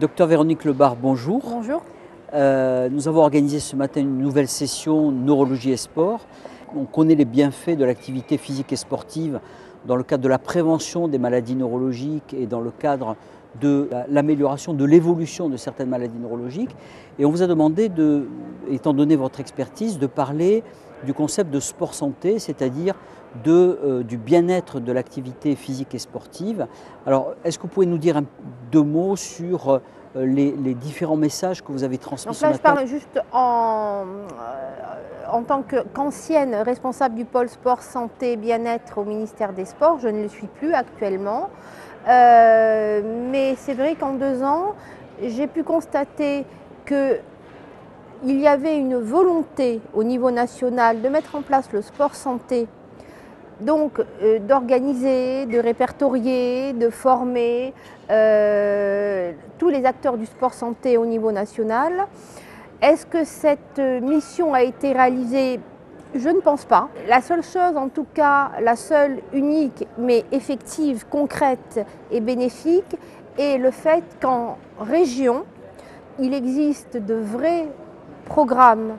Docteur Véronique Lebar, bonjour. Bonjour. Nous avons organisé ce matin une nouvelle session neurologie et sport. On connaît les bienfaits de l'activité physique et sportive dans le cadre de la prévention des maladies neurologiques et dans le cadre de l'amélioration de l'évolution de certaines maladies neurologiques. Et on vous a demandé, étant donné votre expertise, de parler du concept de sport santé, c'est-à-dire du bien-être de l'activité physique et sportive. Alors, est-ce que vous pouvez nous dire deux mots sur les différents messages que vous avez transmis ce matin? Je parle juste en tant qu'ancienne responsable du pôle sport, santé, bien-être au ministère des Sports. Je ne le suis plus actuellement. Mais c'est vrai qu'en 2 ans, j'ai pu constater qu'il y avait une volonté au niveau national de mettre en place le sport santé. Donc d'organiser, de répertorier, de former tous les acteurs du sport santé au niveau national. Est-ce que cette mission a été réalisée? Je ne pense pas. La seule chose, en tout cas, la seule unique mais effective, concrète et bénéfique, est le fait qu'en région, il existe de vrais programmes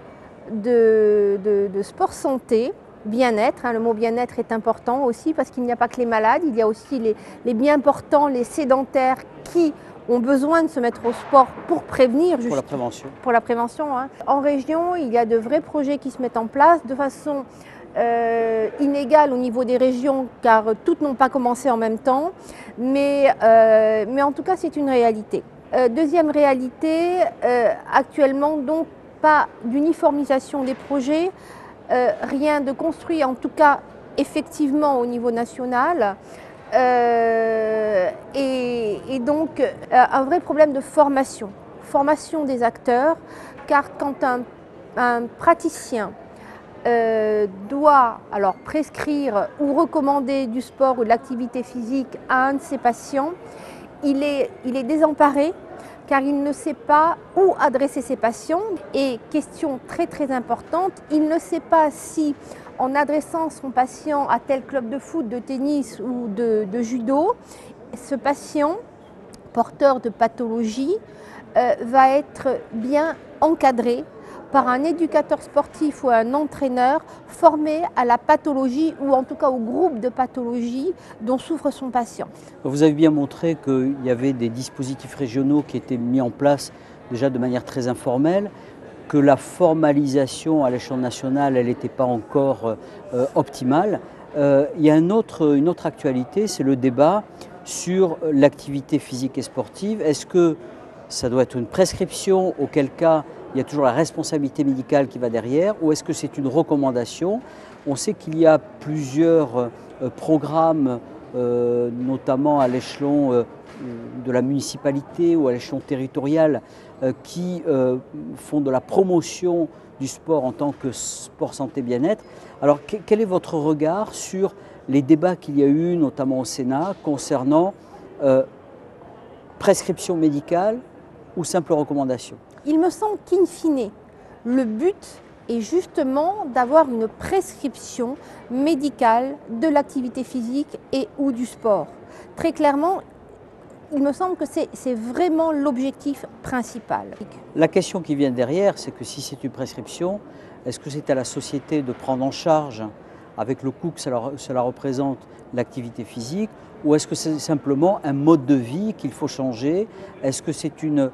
de sport santé, bien-être, le mot bien-être est important aussi parce qu'il n'y a pas que les malades, il y a aussi les bien portants, les sédentaires qui ont besoin de se mettre au sport pour prévenir. Pour la prévention. Pour la prévention. En région, il y a de vrais projets qui se mettent en place de façon inégale au niveau des régions car toutes n'ont pas commencé en même temps, mais en tout cas c'est une réalité. Deuxième réalité, actuellement donc pas d'uniformisation des projets, rien de construit, en tout cas effectivement au niveau national, et donc un vrai problème de formation des acteurs, car quand un praticien doit alors prescrire ou recommander du sport ou de l'activité physique à un de ses patients, il est désemparé car il ne sait pas où adresser ses patients. Et question très très importante, il ne sait pas si en adressant son patient à tel club de foot, de tennis ou de judo, ce patient porteur de pathologie va être bien encadré par un éducateur sportif ou un entraîneur formé à la pathologie ou en tout cas au groupe de pathologie dont souffre son patient. Vous avez bien montré qu'il y avait des dispositifs régionaux qui étaient mis en place déjà de manière très informelle, que la formalisation à l'échelon national, elle n'était pas encore optimale. Il y a une autre actualité, c'est le débat sur l'activité physique et sportive. Est-ce que ça doit être une prescription, auquel cas il y a toujours la responsabilité médicale qui va derrière, ou est-ce que c'est une recommandation? On sait qu'il y a plusieurs programmes, notamment à l'échelon de la municipalité ou à l'échelon territorial, qui font de la promotion du sport en tant que sport santé bien-être. Alors quel est votre regard sur les débats qu'il y a eu, notamment au Sénat, concernant prescription médicale ou simple recommandation? Il me semble qu'in fine, le but est justement d'avoir une prescription médicale de l'activité physique et ou du sport. Très clairement, il me semble que c'est vraiment l'objectif principal. La question qui vient derrière, c'est que si c'est une prescription, est-ce que c'est à la société de prendre en charge, avec le coût que cela représente, l'activité physique, ou est-ce que c'est simplement un mode de vie qu'il faut changer? Est-ce que c'est une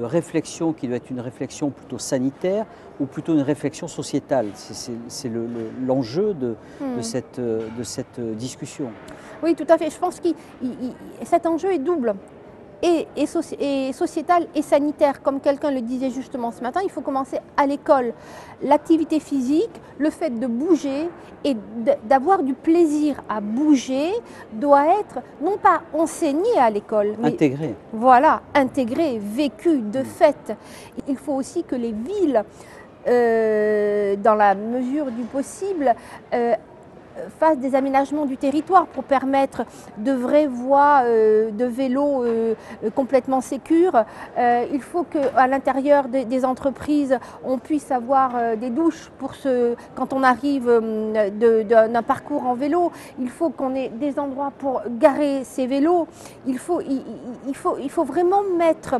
réflexion qui doit être une réflexion plutôt sanitaire ou plutôt une réflexion sociétale? C'est l'enjeu de cette discussion. Oui, tout à fait. Je pense que cet enjeu est double, et sociétal et sanitaire. Comme quelqu'un le disait justement ce matin, il faut commencer à l'école. L'activité physique, le fait de bouger et d'avoir du plaisir à bouger doit être non pas enseigné à l'école, mais intégré. Voilà, intégré, vécu de fait. Il faut aussi que les villes, dans la mesure du possible, fasse des aménagements du territoire pour permettre de vraies voies de vélo complètement sécures. Il faut qu'à l'intérieur des entreprises, on puisse avoir des douches quand on arrive d'un parcours en vélo. Il faut qu'on ait des endroits pour garer ses vélos. Il faut vraiment mettre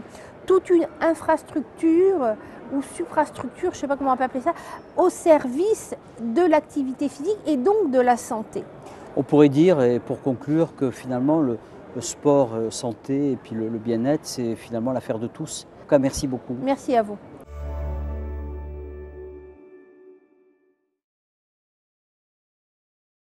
toute une infrastructure ou suprastructure, je ne sais pas comment on peut appeler ça, au service de l'activité physique et donc de la santé. On pourrait dire, et pour conclure, que finalement le sport santé et puis le bien-être, c'est finalement l'affaire de tous. En tout cas, merci beaucoup. Merci à vous.